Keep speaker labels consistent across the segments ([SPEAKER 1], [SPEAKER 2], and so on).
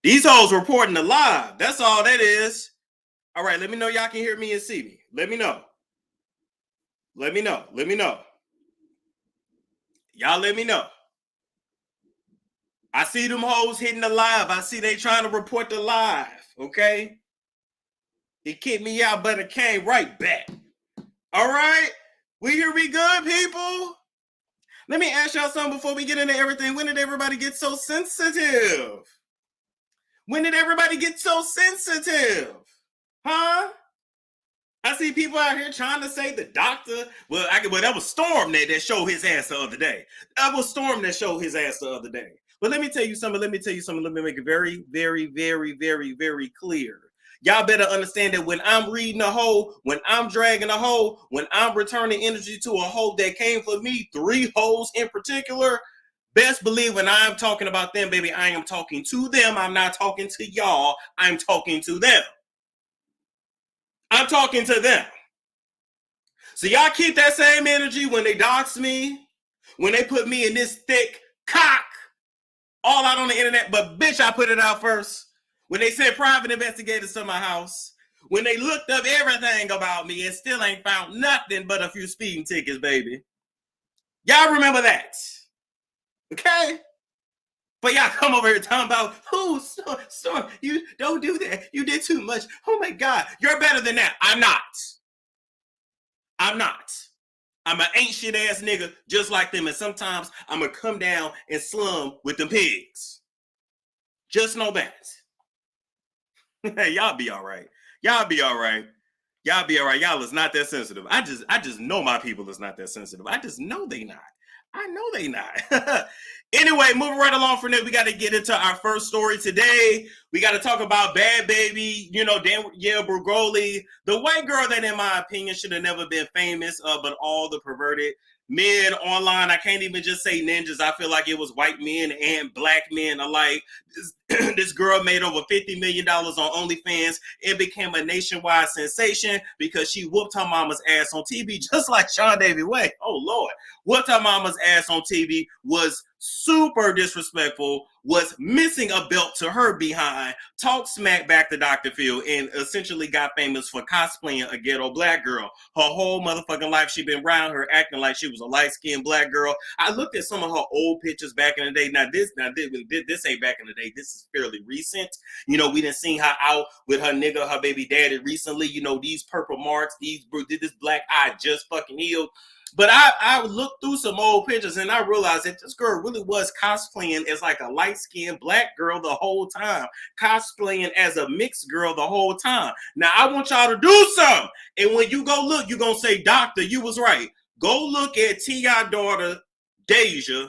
[SPEAKER 1] These hoes reporting the live. That's all that is. All right, let me know y'all can hear me and see me. Let me know. Let me know. Let me know. Y'all let me know. I see them hoes hitting the live. I see they trying to report the live. Okay? They kicked me out, but it came right back. All right? We good, people? Let me ask y'all something before we get into everything. When did everybody get so sensitive? When did everybody get so sensitive? Huh? I see people out here trying to say the doctor. Well, that was Storm that showed his ass the other day. That was Storm that showed his ass the other day. But let me tell you something. Let me make it very, very, very, very, very clear. Y'all better understand that when I'm reading a hoe, when I'm dragging a hoe, when I'm returning energy to a hoe that came for me, 3 hoes in particular, best believe when I'm talking about them, baby, I am talking to them. I'm not talking to y'all. I'm talking to them. I'm talking to them. So y'all keep that same energy when they dox me, when they put me in this thick cock all out on the internet. But bitch, I put it out first. When they sent private investigators to my house, when they looked up everything about me and still ain't found nothing but a few speeding tickets, baby. Y'all remember that. Okay? But y'all come over here talking about, Storm, you don't do that. You did too much. Oh my God, you're better than that. I'm not. I'm not. I'm an ain't shit ass nigga just like them. And sometimes I'm going to come down and slum with them pigs. Just know that. Hey, y'all be all right. Y'all be all right. Y'all be all right. Y'all is not that sensitive. I just know my people is not that sensitive. I just know they not. I know they not. Anyway, moving right along from there, we got to get into our first story today. We got to talk about Bad Baby, Danielle Bregoli, the white girl that, in my opinion, should have never been famous, but all the perverted men online, I can't even just say ninjas. I feel like it was white men and black men alike. This girl made over $50 million on OnlyFans and became a nationwide sensation because she whooped her mama's ass on TV, just like Sean Davy Way. Oh, Lord. Whooped her mama's ass on TV, was super disrespectful, was missing a belt to her behind, talked smack back to Dr. Phil, and essentially got famous for cosplaying a ghetto black girl. Her whole motherfucking life, she been around her acting like she was a light-skinned black girl. I looked at some of her old pictures back in the day. Now this ain't back in the day. This is fairly recent. We done seen her out with her nigga, her baby daddy recently. These purple marks, this black eye just fucking healed. But I looked through some old pictures and I realized that this girl really was cosplaying as like a light-skinned black girl the whole time, cosplaying as a mixed girl the whole time. Now, I want y'all to do something. And when you go look, you're going to say, Doctor, you was right. Go look at T.I. daughter, Deja,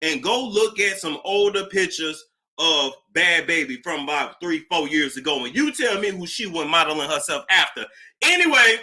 [SPEAKER 1] and go look at some older pictures of Bad Baby from about 3-4 years ago. And you tell me who she was modeling herself after. Anyway,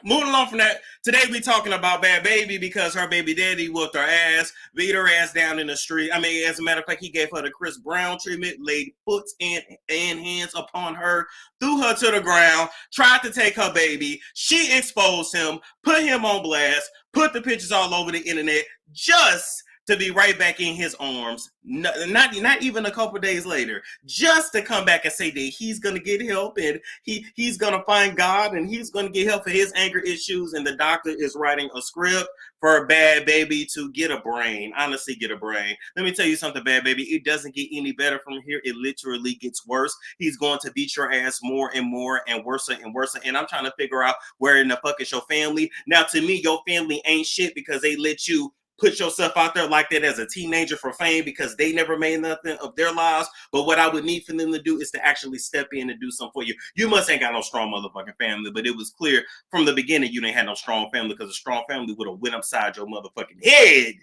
[SPEAKER 1] moving along from that, today we talking about Bad Baby because her baby daddy whooped her ass, beat her ass down in the street. I mean, as a matter of fact, he gave her the Chris Brown treatment, laid foot and hands upon her, threw her to the ground, tried to take her baby. She exposed him, put him on blast, put the pictures all over the internet, just to be right back in his arms, not even a couple days later, just to come back and say that he's going to get help and he's going to find God and he's going to get help for his anger issues. And the doctor is writing a script for a Bad Baby to get a brain. Honestly, get a brain. Let me tell you something, Bad Baby. It doesn't get any better from here. It literally gets worse. He's going to beat your ass more and more and worse and worse. And I'm trying to figure out where in the fuck is your family. Now, to me, your family ain't shit because they let you put yourself out there like that as a teenager for fame because they never made nothing of their lives. But what I would need for them to do is to actually step in and do something for you. You must ain't got no strong motherfucking family, but it was clear from the beginning you didn't have no strong family because a strong family would have went upside your motherfucking head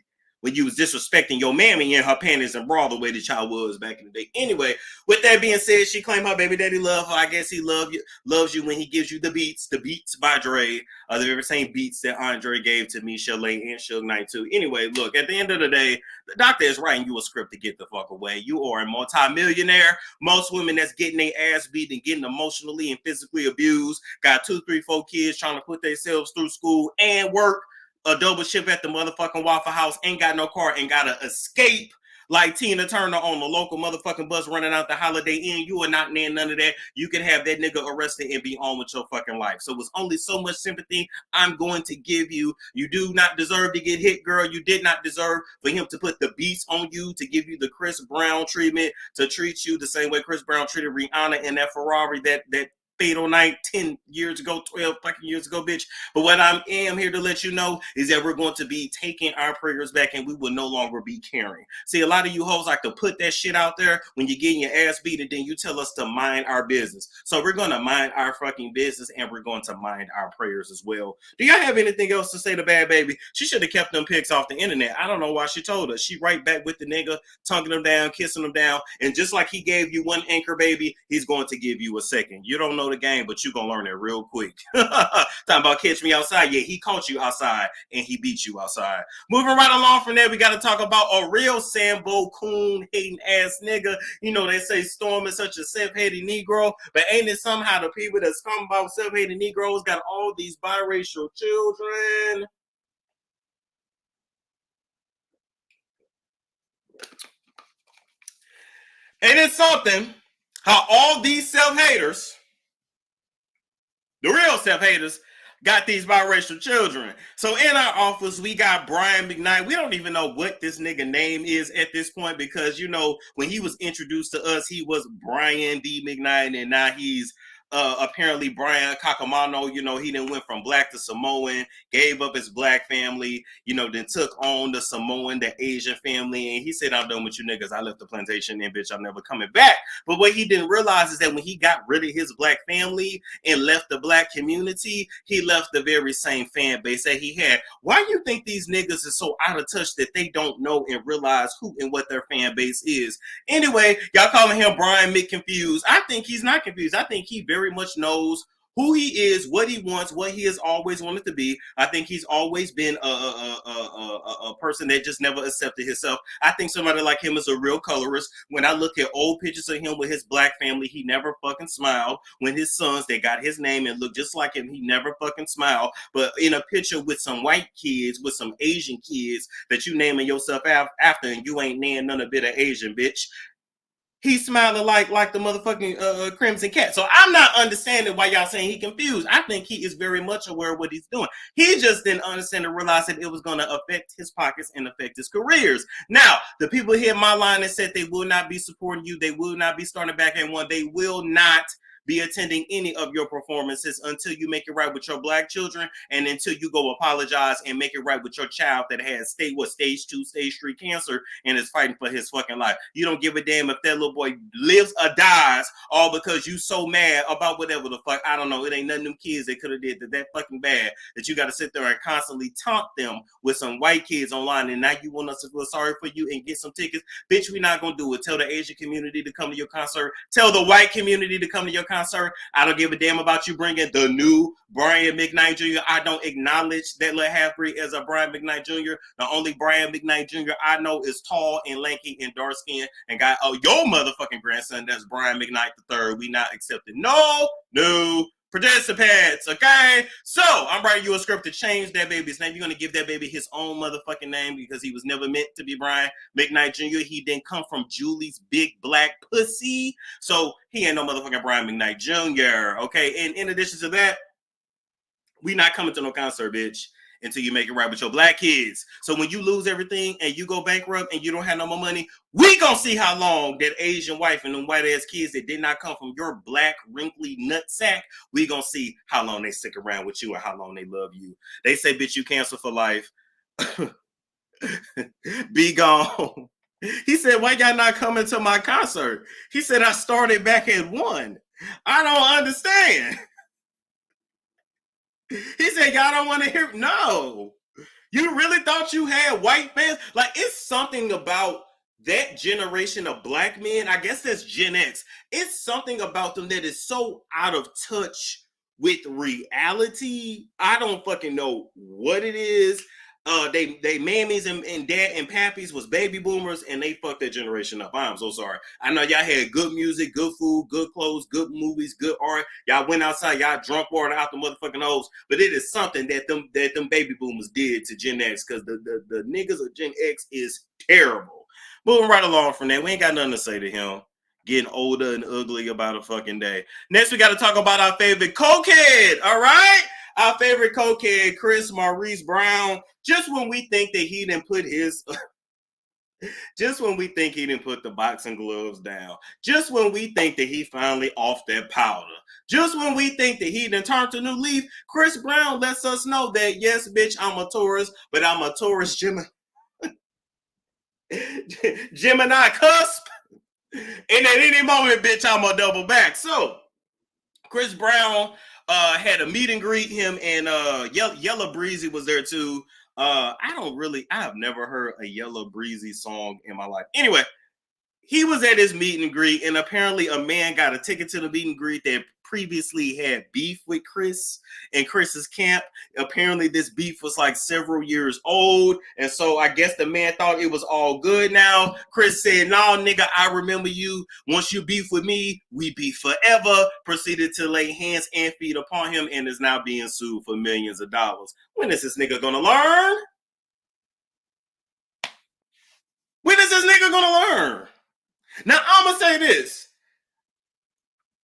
[SPEAKER 1] when you was disrespecting your mammy in her panties and bra the way the child was back in the day. Anyway, with that being said, she claimed her baby daddy love her. I guess he loves you when he gives you the beats by Dre, the very same beats that Andre gave to me, Chalet, and Suge Knight too. Anyway, look, at the end of the day, the doctor is writing you a script to get the fuck away. You are a multi-millionaire. Most women that's getting their ass beat and getting emotionally and physically abused, got 2, 3, 4 kids trying to put themselves through school and work a double shift at the motherfucking Waffle House, ain't got no car and gotta escape like Tina Turner on the local motherfucking bus running out the Holiday Inn. You are not near none of that. You can have that nigga arrested and be on with your fucking life. So it's only so much sympathy I'm going to give you. You do not deserve to get hit, girl. You did not deserve for him to put the beats on you, to give you the Chris Brown treatment, to treat you the same way Chris Brown treated Rihanna in that Ferrari that fatal night 10 years ago, 12 fucking years ago, bitch. But what I am here to let you know is that we're going to be taking our prayers back and we will no longer be caring. See, a lot of you hoes like to put that shit out there when you're getting your ass beat and then you tell us to mind our business. So we're going to mind our fucking business and we're going to mind our prayers as well. Do y'all have anything else to say to Bad Baby? She should have kept them pics off the internet. I don't know why she told us. She right back with the nigga, tonguing them down, kissing them down. And just like he gave you one anchor baby, he's going to give you a second. You don't know the game, but you're going to learn it real quick. Talking about catch me outside. Yeah, he caught you outside and he beat you outside. Moving right along from there, we got to talk about a real Sambo coon hating ass nigga. You know, they say Storm is such a self-hating Negro, but ain't it somehow the people that's come about self-hating Negroes got all these biracial children? And it's something how all these self-haters, the real self-haters, got these biracial children. So in our office, we got Brian McKnight. We don't even know what this nigga name is at this point because, you know, when he was introduced to us, he was Brian D. McKnight, and now he's apparently Brian Kakamano. You know, he then went from black to Samoan, gave up his black family, you know, then took on the Samoan, the Asian family, and he said, I'm done with you niggas. I left the plantation and bitch, I'm never coming back. But what he didn't realize is that when he got rid of his black family and left the black community, he left the very same fan base that he had. Why do you think these niggas are so out of touch that they don't know and realize who and what their fan base is? Anyway, y'all calling him Brian McConfused. I think he's not confused. I think he very much knows who he is, what he wants, what he has always wanted to be. I think he's always been a person that just never accepted himself. I think somebody like him is a real colorist. When I look at old pictures of him with his black family, he never fucking smiled. When his sons, they got his name and looked just like him, he never fucking smiled. But in a picture with some white kids, with some Asian kids that you naming yourself after, and you ain't named none of bit of Asian, bitch, he's smiling like the motherfucking Crimson Cat. So I'm not understanding why y'all saying he confused. I think he is very much aware of what he's doing. He just didn't understand and realize that it was going to affect his pockets and affect his careers. Now, the people here in my line that said they will not be supporting you, they will not be starting back at one, they will not be attending any of your performances until you make it right with your black children and until you go apologize and make it right with your child that has stage 2, stage 3 cancer and is fighting for his fucking life. You don't give a damn if that little boy lives or dies all because you so mad about whatever the fuck. I don't know. It ain't none of them kids that could have did that fucking bad that you got to sit there and constantly taunt them with some white kids online and now you want us to feel sorry for you and get some tickets. Bitch, we not gonna do it. Tell the Asian community to come to your concert. Tell the white community to come to your concert. I don't give a damn about you bringing the new Brian McKnight Jr. I don't acknowledge that little half-breed as a Brian McKnight Jr. The only Brian McKnight Jr. I know is tall and lanky and dark skinned and got your motherfucking grandson. That's Brian McKnight III. We not accepting no participants, okay? So I'm writing you a script to change that baby's name. You're gonna give that baby his own motherfucking name because he was never meant to be Brian McKnight Jr. He didn't come from Julie's big black pussy, so he ain't no motherfucking Brian McKnight Jr. Okay, and in addition to that, we not coming to no concert, bitch, until you make it right with your black kids. So when you lose everything and you go bankrupt and you don't have no more money, we gonna see how long that Asian wife and them white ass kids that did not come from your black wrinkly nutsack, we gonna see how long they stick around with you and how long they love you. They say, bitch, you cancel for life. Be gone. He said, why y'all not coming to my concert? He said, I started back at 1. I don't understand. He said, y'all don't want to hear. No. You really thought you had white fans? Like, it's something about that generation of black men. I guess that's Gen X. It's something about them that is so out of touch with reality. I don't fucking know what it is. They mammies and dad and pappies was baby boomers and they fucked that generation up. I'm so sorry. I know y'all had good music, good food, good clothes, good movies, good art. Y'all went outside, y'all drunk water out the motherfucking hose. But it is something that them baby boomers did to Gen X because the niggas of Gen X is terrible. Moving right along from that, we ain't got nothing to say to him. Getting older and ugly about a fucking day. Next, we got to talk about our favorite cokehead. All right, our favorite cokehead, Chris Maurice Brown. Just when we think that he didn't put his just when we think he didn't put the boxing gloves down, just when we think that he finally off that powder, just when we think that he done turned a new leaf, Chris Brown lets us know that, yes, bitch, I'm a Taurus, but I'm a Taurus Gemini cusp. And at any moment, bitch, I'm a double back. So, Chris Brown had a meet and greet. Him and Yellow Breezy was there too. I have never heard a Yellow Breezy song in my life. Anyway, he was at his meet and greet, and apparently a man got a ticket to the meet and greet that previously had beef with Chris and Chris's camp. Apparently this beef was like several years old, and so I guess the man thought it was all good now. Chris said, "No, nigga, I remember you. Once you beef with me, we beef forever." Proceeded to lay hands and feet upon him and is now being sued for millions of dollars. When is this nigga gonna learn? When is this nigga gonna learn? Now, I'm going to say this.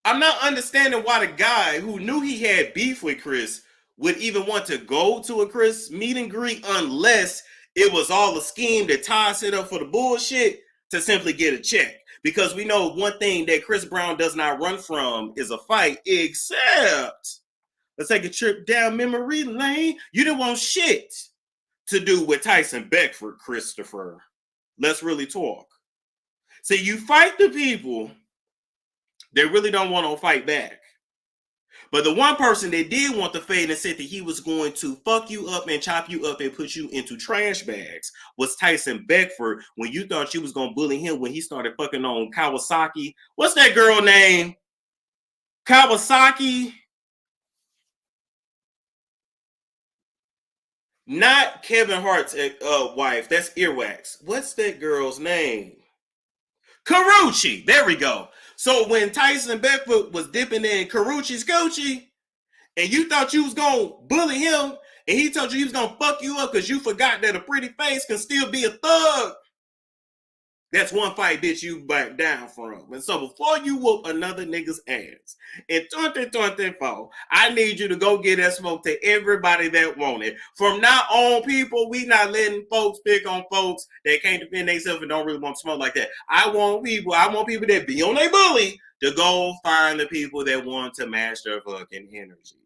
[SPEAKER 1] I'm not understanding why the guy who knew he had beef with Chris would even want to go to a Chris meet and greet unless it was all a scheme that Ty set up for the bullshit to simply get a check. Because we know one thing that Chris Brown does not run from is a fight, except let's take a trip down memory lane. You didn't want shit to do with Tyson Beckford, Christopher. Let's really talk. See, you fight the people that really don't want to fight back. But the one person that did want to fade and said that he was going to fuck you up and chop you up and put you into trash bags was Tyson Beckford. When you thought you was going to bully him when he started fucking on Kawasaki. What's that girl name? Kawasaki? Not Kevin Hart's wife. That's Earwax. What's that girl's name? Karuchi. There we go. So when Tyson Beckford was dipping in Karuchi's Gucci, and you thought you was gonna bully him, and he told you he was gonna fuck you up because you forgot that a pretty face can still be a thug. That's one fight that you back down from. And so before you whoop another nigga's ass in 2024, I need you to go get that smoke to everybody that want it. From now on, people, we not letting folks pick on folks that can't defend themselves and don't really want to smoke like that. I want people that be on their bully to go find the people that want to match their fucking energy.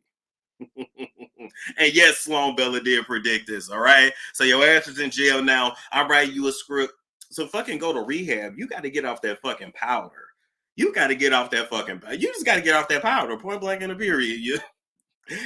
[SPEAKER 1] And yes, Sloan Bella did predict this, all right? So your ass is in jail now. I write you a script. So fucking go to rehab. You got to get off that fucking powder. You got to get off that fucking. You just got to get off that powder. Point blank in the period.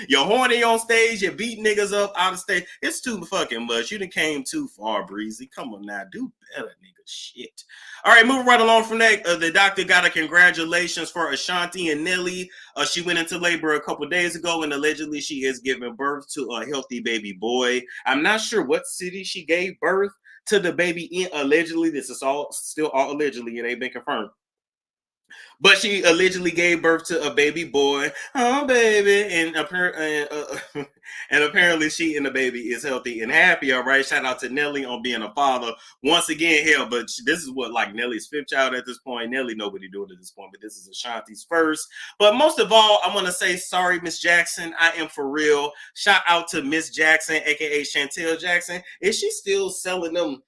[SPEAKER 1] You're horny on stage. You beat niggas up out of stage. It's too fucking much. You done came too far, Breezy. Come on now, do better, nigga. Shit. All right, moving right along from that. The doctor got a congratulations for Ashanti and Nelly. She went into labor a couple days ago, and allegedly she is giving birth to a healthy baby boy. I'm not sure what city she gave birth to the baby in. Allegedly, this is all still all allegedly. It ain't been confirmed. But she allegedly gave birth to a baby boy. Oh, baby. And apparently she and the baby is healthy and happy. All right. Shout out to Nelly on being a father. Once again, hell, but this is what, like, Nelly's fifth child at this point. Nelly, nobody doing it at this point, but this is Ashanti's first. But most of all, I want to say sorry, Miss Jackson. I am for real. Shout out to Miss Jackson, aka Chantel Jackson. Is she still selling them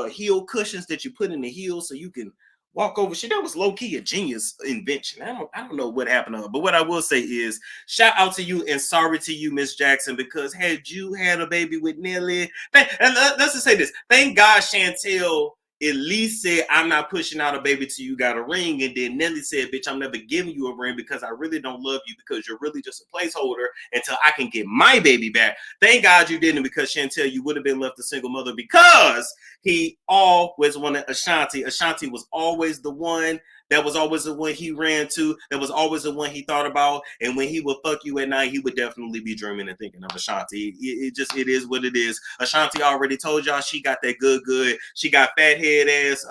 [SPEAKER 1] heel cushions that you put in the heel so you can walk over shit? That was low-key a genius invention. I don't know what happened to her, but what I will say is shout out to you and sorry to you, Miss Jackson, because had you had a baby with Nelly, and let's just say this, thank God Chantel at least said, I'm not pushing out a baby till you got a ring. And then Nelly said, bitch, I'm never giving you a ring because I really don't love you, because you're really just a placeholder until I can get my baby back. Thank God you didn't, because Chantel, you would have been left a single mother, because he always wanted Ashanti. Ashanti was always the one. That was always the one he ran to. That was always the one he thought about. And when he would fuck you at night, he would definitely be dreaming and thinking of Ashanti. It is what it is. Ashanti already told y'all she got that good. She got fat head ass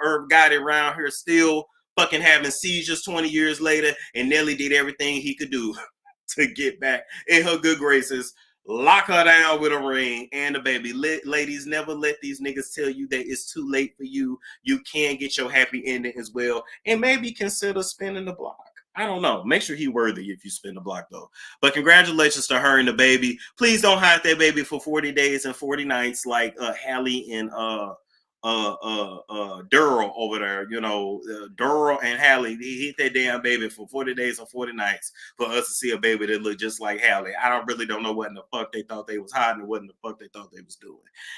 [SPEAKER 1] Herb got it around her still fucking having seizures 20 years later. And Nelly did everything he could do to get back in her good graces. Lock her down with a ring and a baby. Ladies, never let these niggas tell you that it's too late for you. You can get your happy ending as well. And maybe consider spinning the block. I don't know. Make sure he worthy if you spin the block though. But congratulations to her and the baby. Please don't hide that baby for 40 days and 40 nights like Hallie and Durrell over there. You know, Durrell and Hallie, they hit that damn baby for 40 days and 40 nights for us to see a baby that looked just like Hallie. I really don't know what in the fuck they thought they was hiding and what in the fuck they thought they was doing.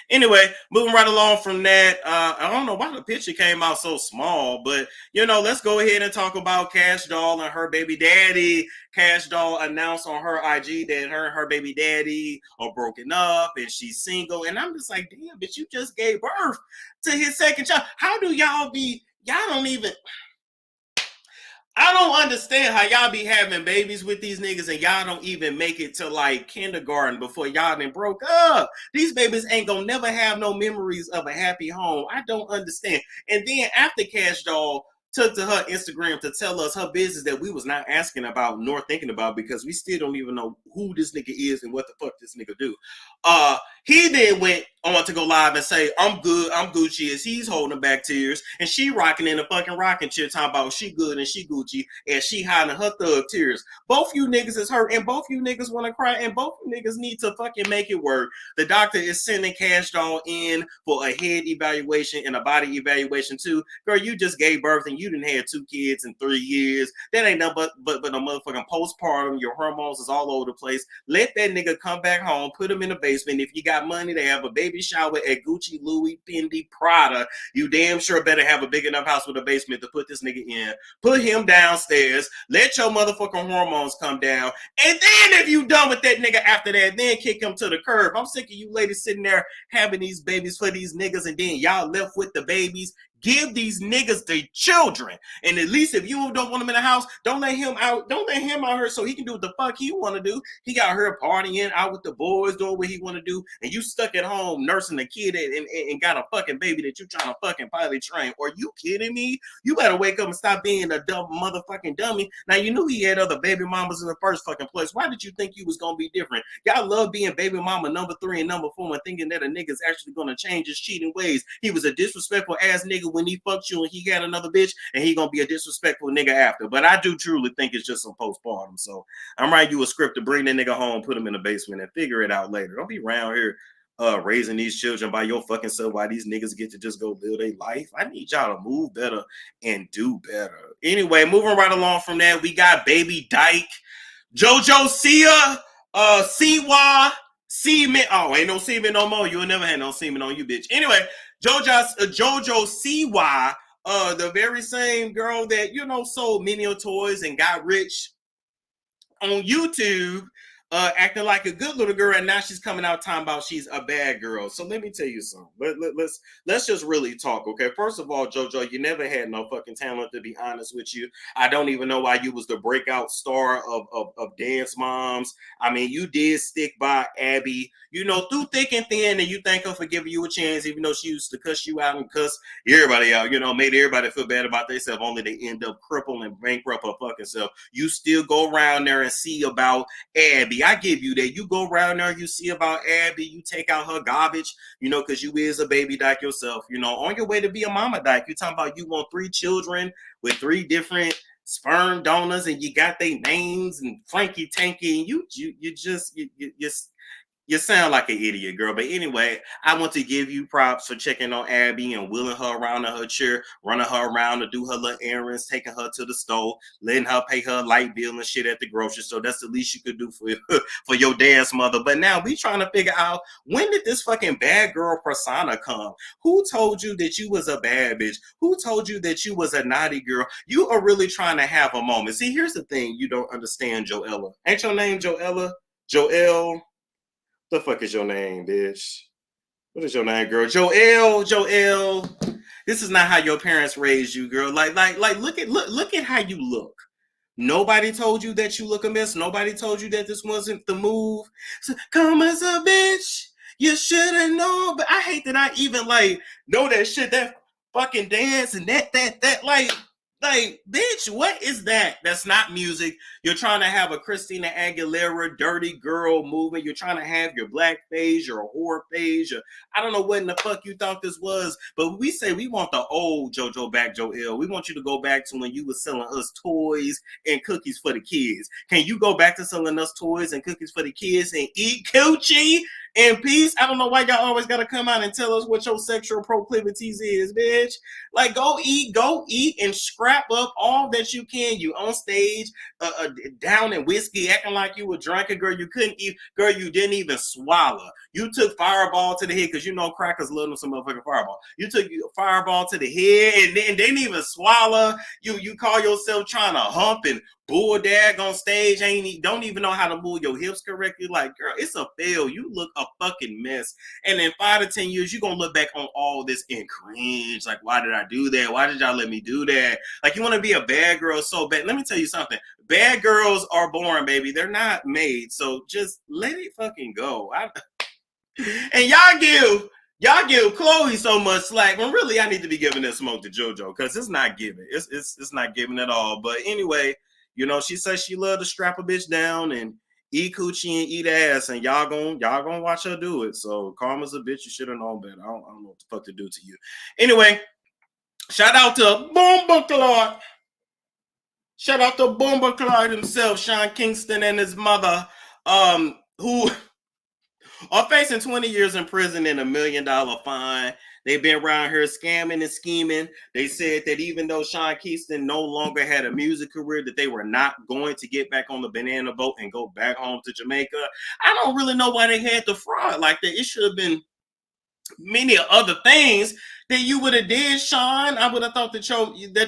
[SPEAKER 1] Anyway, moving right along from that, I don't know why the picture came out so small, but you know, let's go ahead and talk about Kash Doll and her baby daddy. Kash Doll announced on her IG that her and her baby daddy are broken up and she's single. And I'm just like, damn, bitch, you just gave birth to his second child. How do y'all don't even, I don't understand how y'all be having babies with these niggas and y'all don't even make it to like kindergarten before y'all done broke up. These babies ain't gonna never have no memories of a happy home. I don't understand. And then after Kash Doll took to her Instagram to tell us her business that we was not asking about nor thinking about because we still don't even know who this nigga is and what the fuck this nigga do. He then went on to go live and say, I'm good, I'm Gucci, as he's holding back tears, and she rocking in the fucking rocking chair talking about she good and she Gucci, and she hiding her thug tears. Both you niggas is hurt, and both you niggas want to cry, and both you niggas need to fucking make it work. The doctor is sending Kash Doll in for a head evaluation and a body evaluation too. Girl, you just gave birth and you didn't have 2 kids in 3 years. That ain't nothing but a motherfucking postpartum. Your hormones is all over the place. Let that nigga come back home, put him in the basement. If you got money to have a baby shower at Gucci, Louis, Fendi, Prada, you damn sure better have a big enough house with a basement to put this nigga in. Put him downstairs. Let your motherfucking hormones come down. And then if you done with that nigga after that, then kick him to the curb. I'm sick of you ladies sitting there having these babies for these niggas and then y'all left with the babies. Give these niggas the children. And at least if you don't want him in the house, don't let him out here so he can do what the fuck he want to do. He got her partying out with the boys, doing what he want to do. And you stuck at home nursing a kid and got a fucking baby that you trying to fucking potty train. Are you kidding me? You better wake up and stop being a dumb motherfucking dummy. Now, you knew he had other baby mamas in the first fucking place. Why did you think you was going to be different? Y'all love being baby mama number 3 and number 4 and thinking that a nigga's actually going to change his cheating ways. He was a disrespectful ass nigga when he fucked you and he got another bitch, and he gonna be a disrespectful nigga after. But I do truly think it's just some postpartum. So I'm writing you a script to bring that nigga home, put him in the basement, and figure it out later. Don't be around here raising these children by your fucking self while these niggas get to just go live their life. I need y'all to move better and do better. Anyway, moving right along from that, we got Baby Dyke, JoJo Sia, Siwa, Seaman. Oh, ain't no semen no more. You'll never have no semen on you, bitch. Anyway, JoJo Siwa, the very same girl that, you know, sold many toys and got rich on YouTube, acting like a good little girl, and now she's coming out talking about she's a bad girl. So let me tell you something. Let's just really talk, okay? First of all, JoJo, you never had no fucking talent, to be honest with you. I don't even know why you was the breakout star of Dance Moms. I mean, you did stick by Abby, you know, through thick and thin, and you thank her for giving you a chance, even though she used to cuss you out and cuss everybody out, you know, made everybody feel bad about themselves, only they end up crippled and bankrupt her fucking self. You still go around there and see about Abby. I give you that. You go around there, you see about Abby, you take out her garbage, you know, because you is a baby dyke yourself, you know, on your way to be a mama dyke. You talking about you want 3 children with 3 different sperm donors and you got their names and Frankie Tanky, and you sound like an idiot, girl. But anyway, I want to give you props for checking on Abby and wheeling her around in her chair, running her around to do her little errands, taking her to the store, letting her pay her light bill and shit at the grocery store. That's the least you could do for your dance mother. But now we trying to figure out, when did this fucking bad girl persona come? Who told you that you was a bad bitch? Who told you that you was a naughty girl? You are really trying to have a moment. See, here's the thing you don't understand, Joella. Ain't your name Joella? Joelle? The fuck is your name, bitch? What is your name, girl? Joelle. This is not how your parents raised you, girl. Like, look at how you look. Nobody told you that you look a mess. Nobody told you that this wasn't the move. So, come as a bitch. You should have known. But I hate that I even like know that shit, that fucking dance and that. Like, Like, bitch, what is that? That's not music. You're trying to have a Christina Aguilera dirty girl movement. You're trying to have your black phase, your whore phase. I don't know what in the fuck you thought this was, but we say we want the old JoJo back, Joel. We want you to go back to when you were selling us toys and cookies for the kids. Can you go back to selling us toys and cookies for the kids and eat coochie in peace? I don't know why y'all always got to come out and tell us what your sexual proclivities is, bitch. Like, go eat and scrap up all that you can. You on stage, down in whiskey, acting like you were drunk, girl. You couldn't eat, girl. You didn't even swallow. You took Fireball to the head because you know crackers love them some motherfucking Fireball. You took Fireball to the head and then didn't even swallow. You call yourself trying to hump and bulldog on stage, don't even know how to move your hips correctly. Like, girl, it's a fail. You look a fucking mess. And in 5 to 10 years, you're gonna look back on all this and cringe. Like, why did I do that? Why did y'all let me do that? Like, you want to be a bad girl so bad. Let me tell you something. Bad girls are born, baby. They're not made. So just let it fucking go. And y'all give Chloe so much slack when really I need to be giving this smoke to JoJo because it's not giving. It's not giving at all. But anyway, you know, she says she love to strap a bitch down and eat coochie and eat ass, and y'all gonna watch her do it. So Karma's a bitch. You should have known better. I don't know what the fuck to do to you. Anyway, shout out to Boomba Clark. Shout out to Boomba Clark himself, Sean Kingston and his mother, who are facing 20 years in prison and $1 million fine. They've been around here scamming and scheming. They said that even though Sean Kingston no longer had a music career, that they were not going to get back on the banana boat and go back home to Jamaica. I don't really know why they had the fraud like that. It should have been many other things that you would have did, Sean. I would have thought that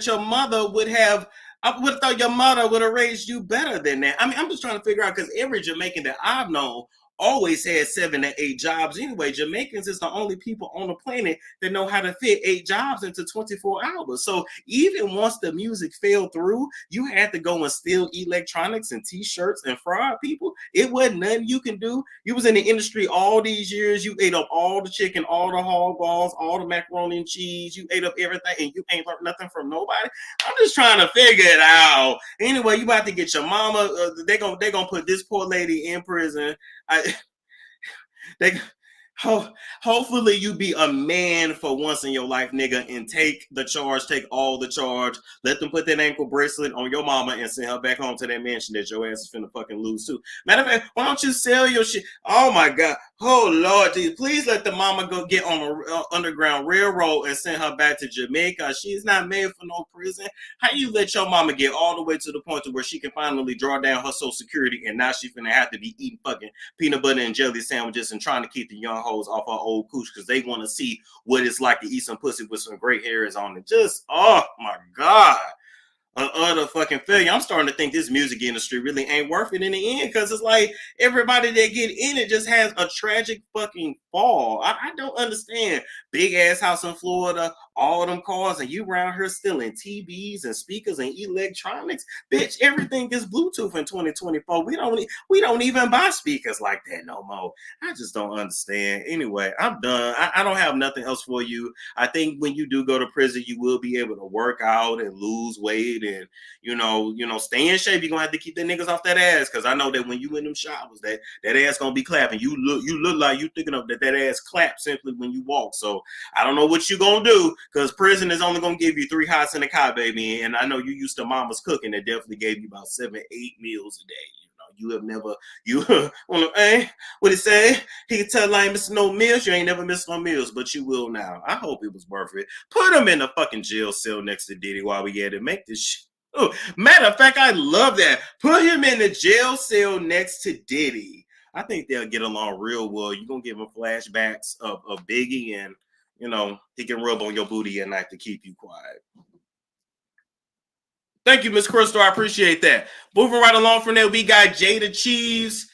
[SPEAKER 1] your mother would have. I would have thought your mother would have raised you better than that. I mean, I'm just trying to figure out because every Jamaican that I've known always had 7 to 8 jobs anyway. Jamaicans is the only people on the planet that know how to fit 8 jobs into 24 hours. So even once the music fell through, you had to go and steal electronics and t-shirts and fraud people. It wasn't nothing you can do. You was in the industry all these years. You ate up all the chicken, all the hog balls, all the macaroni and cheese. You ate up everything and you ain't learned nothing from nobody. I'm just trying to figure it out. Anyway, you about to get your mama. They gonna put this poor lady in prison. Hopefully you be a man for once in your life, nigga, and take all the charge. Let them put that ankle bracelet on your mama and send her back home to that mansion that your ass is finna fucking lose too. Matter of fact, why don't you sell your shit? Oh my God. Oh Lord, dude, please let the mama go get on a Underground Railroad and send her back to Jamaica. She's not made for no prison. How you let your mama get all the way to the point to where she can finally draw down her Social Security and now she's finna have to be eating fucking peanut butter and jelly sandwiches and trying to keep the young hoes off her old cooch because they want to see what it's like to eat some pussy with some gray hairs on it. Just, oh my God. An utter fucking failure. I'm starting to think this music industry really ain't worth it in the end because it's like everybody that get in it just has a tragic fucking fall. I don't understand. Big ass house in Florida, all of them cars, and you around here stealing TVs and speakers and electronics. Bitch, everything is Bluetooth in 2024. We don't even buy speakers like that no more. I just don't understand. Anyway, I'm done. I don't have nothing else for you. I think when you do go to prison, you will be able to work out and lose weight and you know, stay in shape. You're gonna have to keep the niggas off that ass because I know that when you in them showers, that ass gonna be clapping. You look like you thinking of that ass clap simply when you walk. So I don't know what you gonna do because prison is only gonna give you 3 hots in a car, baby. And I know you used to mama's cooking that definitely gave you about 7, 8 meals a day. You have never, what it say? He can tell I ain't missing no meals. You ain't never missed no meals, but you will now. I hope it was worth it. Put him in the fucking jail cell next to Diddy while we had to make this shit. Oh, matter of fact, I love that. Put him in the jail cell next to Diddy. I think they'll get along real well. You're going to give him flashbacks of Biggie and, he can rub on your booty at night to keep you quiet. Thank you, Miss Crystal. I appreciate that. Moving right along from there, we got Jada Chives.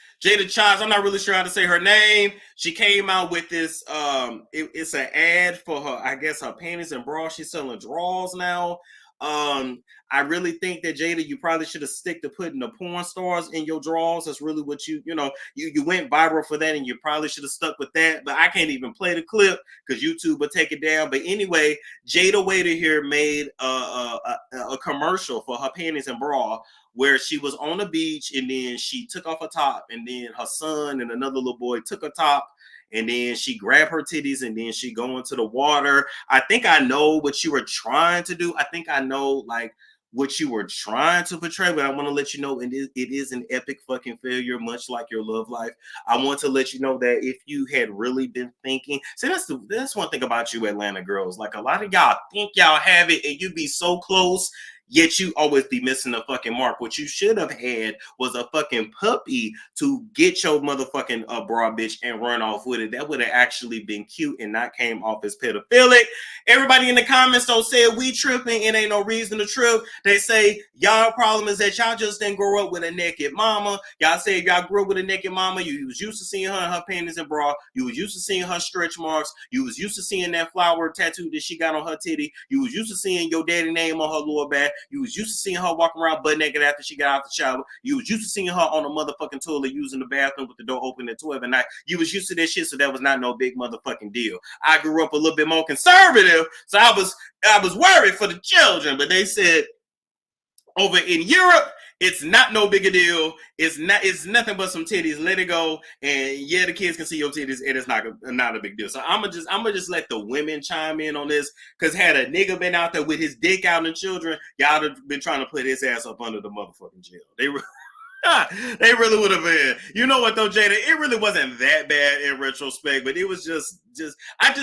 [SPEAKER 1] I'm not really sure how to say her name. She came out with this, it's an ad for her, I guess her panties and bras. She's selling drawers now. I really think that Jada, you probably should have stick to putting the porn stars in your drawers. That's really what you went viral for that, and you probably should have stuck with that. But I can't even play the clip because YouTube will take it down. But anyway, Jada Waiter here made a a commercial for her panties and bra where she was on the beach and then she took off her top and then her son and another little boy took her top and then she grabbed her titties and then she go into the water. I think I know what you were trying to do. I think I know like what you were trying to portray, but I want to let you know it is an epic fucking failure, much like your love life. I want to let you know that if you had really been thinking, see, that's one thing about you Atlanta girls. Like a lot of y'all think y'all have it and you be so close, yet you always be missing the fucking mark. What you should have had was a fucking puppy to get your motherfucking bra bitch and run off with it. That would have actually been cute and not came off as pedophilic. Everybody in the comments don't say we tripping. It ain't no reason to trip. They say y'all problem is that y'all just didn't grow up with a naked mama. Y'all say if y'all grew up with a naked mama, you was used to seeing her in her panties and bra. You was used to seeing her stretch marks. You was used to seeing that flower tattoo that she got on her titty. You was used to seeing your daddy name on her lower back. You was used to seeing her walking around butt naked after she got out the shower. You was used to seeing her on a motherfucking toilet using the bathroom with the door open at 12 at night. You was used to that shit, so that was not no big motherfucking deal. I grew up a little bit more conservative, so I was worried for the children, but they said over in Europe, it's not no big a deal. It's nothing but some titties. Let it go. And yeah, the kids can see your titties, and it's not a big deal. So I'm gonna just let the women chime in on this. Cause had a nigga been out there with his dick out and children, y'all have been trying to put his ass up under the motherfucking jail. They really would have been. You know what though, Jada? It really wasn't that bad in retrospect, but it was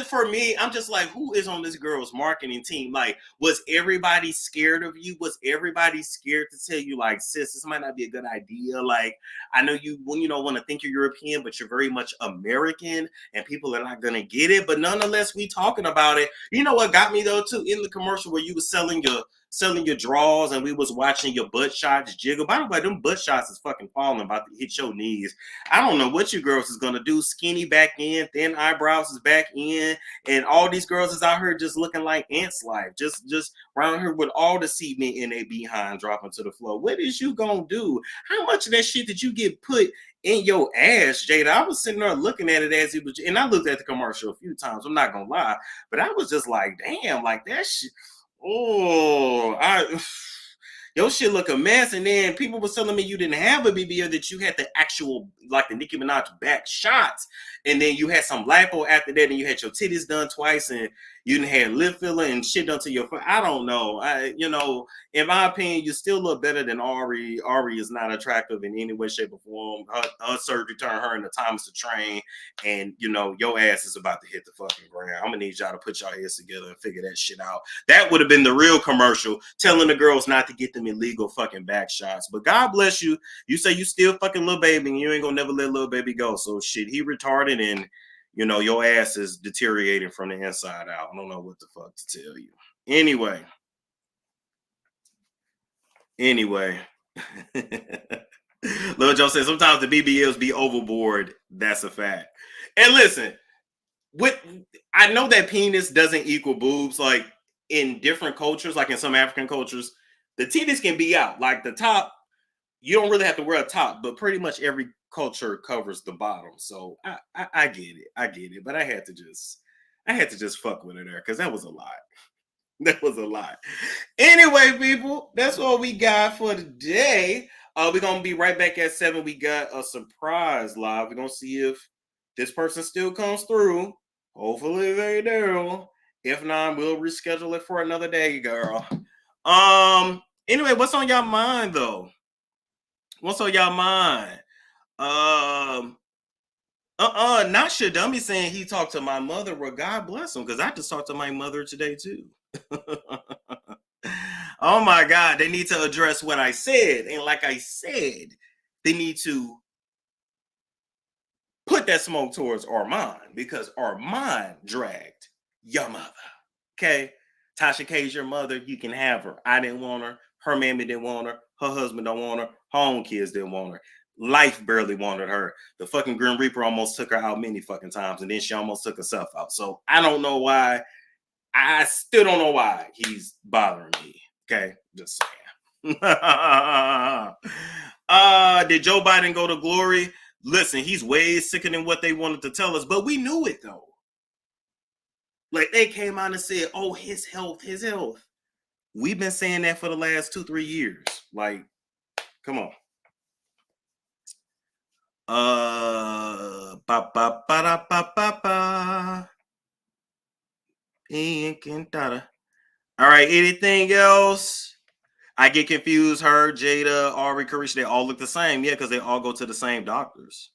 [SPEAKER 1] for me, I'm just like, who is on this girl's marketing team? Like, was everybody scared of you? Was everybody scared to tell you, like, sis, this might not be a good idea? Like, I know you want to think you're European, but you're very much American, and people are not gonna get it. But nonetheless, we talking about it. You know what got me though too? In the commercial where you was selling your drawers and we was watching your butt shots jiggle. By the way, them butt shots is fucking falling, about to hit your knees. I don't know what you girls is gonna do. Skinny back in, thin eyebrows is back in, and all these girls is out here just looking like ants life. Just around here with all the cement in their behind dropping to the floor. What is you gonna do? How much of that shit did you get put in your ass, Jada? I was sitting there looking at it as it was, and I looked at the commercial a few times, I'm not gonna lie, but I was just like, damn, like that shit. Your shit look a mess. And then people was telling me you didn't have a BBL, that you had the actual, like the Nicki Minaj back shots, and then you had some lipo after that, and you had your titties done twice, and you didn't have lip filler and shit done to your foot. I don't know. In my opinion, you still look better than Ari. Ari is not attractive in any way, shape, or form. Her surgery turned her into Thomas the Train, and your ass is about to hit the fucking ground. I'm gonna need y'all to put y'all heads together and figure that shit out. That would have been the real commercial, telling the girls not to get them illegal fucking back shots. But God bless you. You say you still fucking little baby, and you ain't gonna never let little baby go. So shit, he retarded, and your ass is deteriorating from the inside out. I don't know what the fuck to tell you. Anyway. Lil Joe said sometimes the BBLs be overboard. That's a fact. And listen, I know that penis doesn't equal boobs. Like in different cultures, like in some African cultures, the titties can be out. Like the top, you don't really have to wear a top, but pretty much every culture covers the bottom. So I get it. But I had to just fuck with it there because that was a lot. That was a lot. Anyway, people, that's all we got for today. We're gonna be right back at 7. We got a surprise live. We're gonna see if this person still comes through. Hopefully they do. If not, we'll reschedule it for another day, girl. Anyway, what's on y'all mind though? What's on y'all mind? Not Shadummy saying he talked to my mother. Well, God bless him, because I just talked to my mother today too. Oh my God, they need to address what I said. And like I said, they need to put that smoke towards Armand, because Armand dragged your mother. Okay? Tasha K's your mother. You can have her. I didn't want her. Her mammy didn't want her. Her husband don't want her. Her own kids didn't want her. Life barely wanted her. The fucking Grim Reaper almost took her out many fucking times, and then she almost took herself out. So I don't know why. I still don't know why he's bothering me. Okay? Just saying. Did Joe Biden go to glory? Listen, he's way sicker than what they wanted to tell us, but we knew it though. Like they came out and said, oh, his health. We've been saying that for the last 2-3 years. Like, come on. Ba ba ba da ba ba ba. All right, anything else? I get confused. Her, Jada, Ari, Carisha, they all look the same. Yeah, because they all go to the same doctors.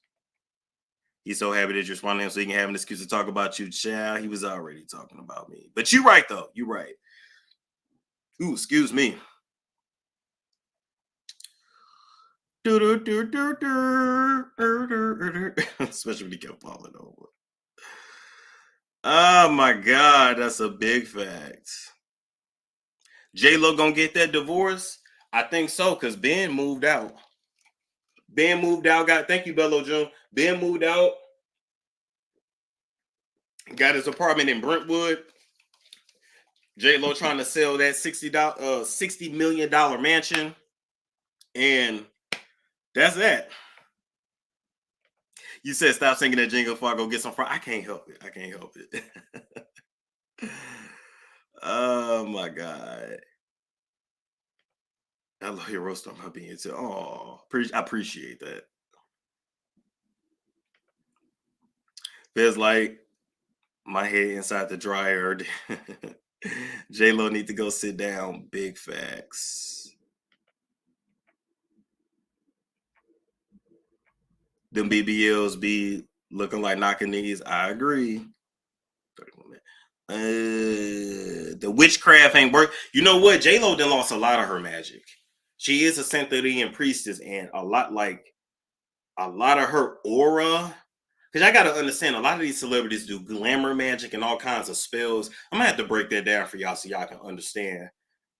[SPEAKER 1] He's so happy that you're responding so he can have an excuse to talk about you. Child, he was already talking about me. But you're right, though. You're right. Ooh, excuse me. Especially when he kept falling over. Oh my God, that's a big fact. J-Lo gonna get that divorce? I think so, because Ben moved out. Ben moved out. Thank you, Bello June. Ben moved out. Got his apartment in Brentwood. J-Lo trying to sell that $60 million mansion. And that's that. You said stop singing that jingle before I go get some fries. I can't help it. I can't help it. Oh my God. I love your roast on my being too. Oh, I appreciate that. Feels like my head inside the dryer. J-Lo need to go sit down. Big facts. Them BBLs be looking like knocking knees. I agree. The witchcraft ain't work. You know what? J-Lo done lost a lot of her magic. She is a Santherian priestess, and a lot of her aura. Because I gotta understand, a lot of these celebrities do glamour magic and all kinds of spells. I'm gonna have to break that down for y'all so y'all can understand.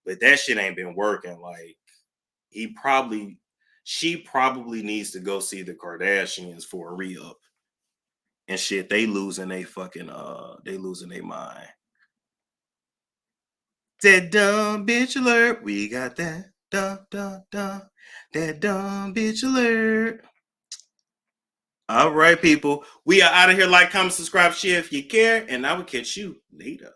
[SPEAKER 1] But that shit ain't been working. Like, she probably needs to go see the Kardashians for a re-up. And shit, they losing their mind. That dumb bitch alert. We got that that dumb bitch alert. All right, people. We are out of here. Like, comment, subscribe, share if you care, and I will catch you later.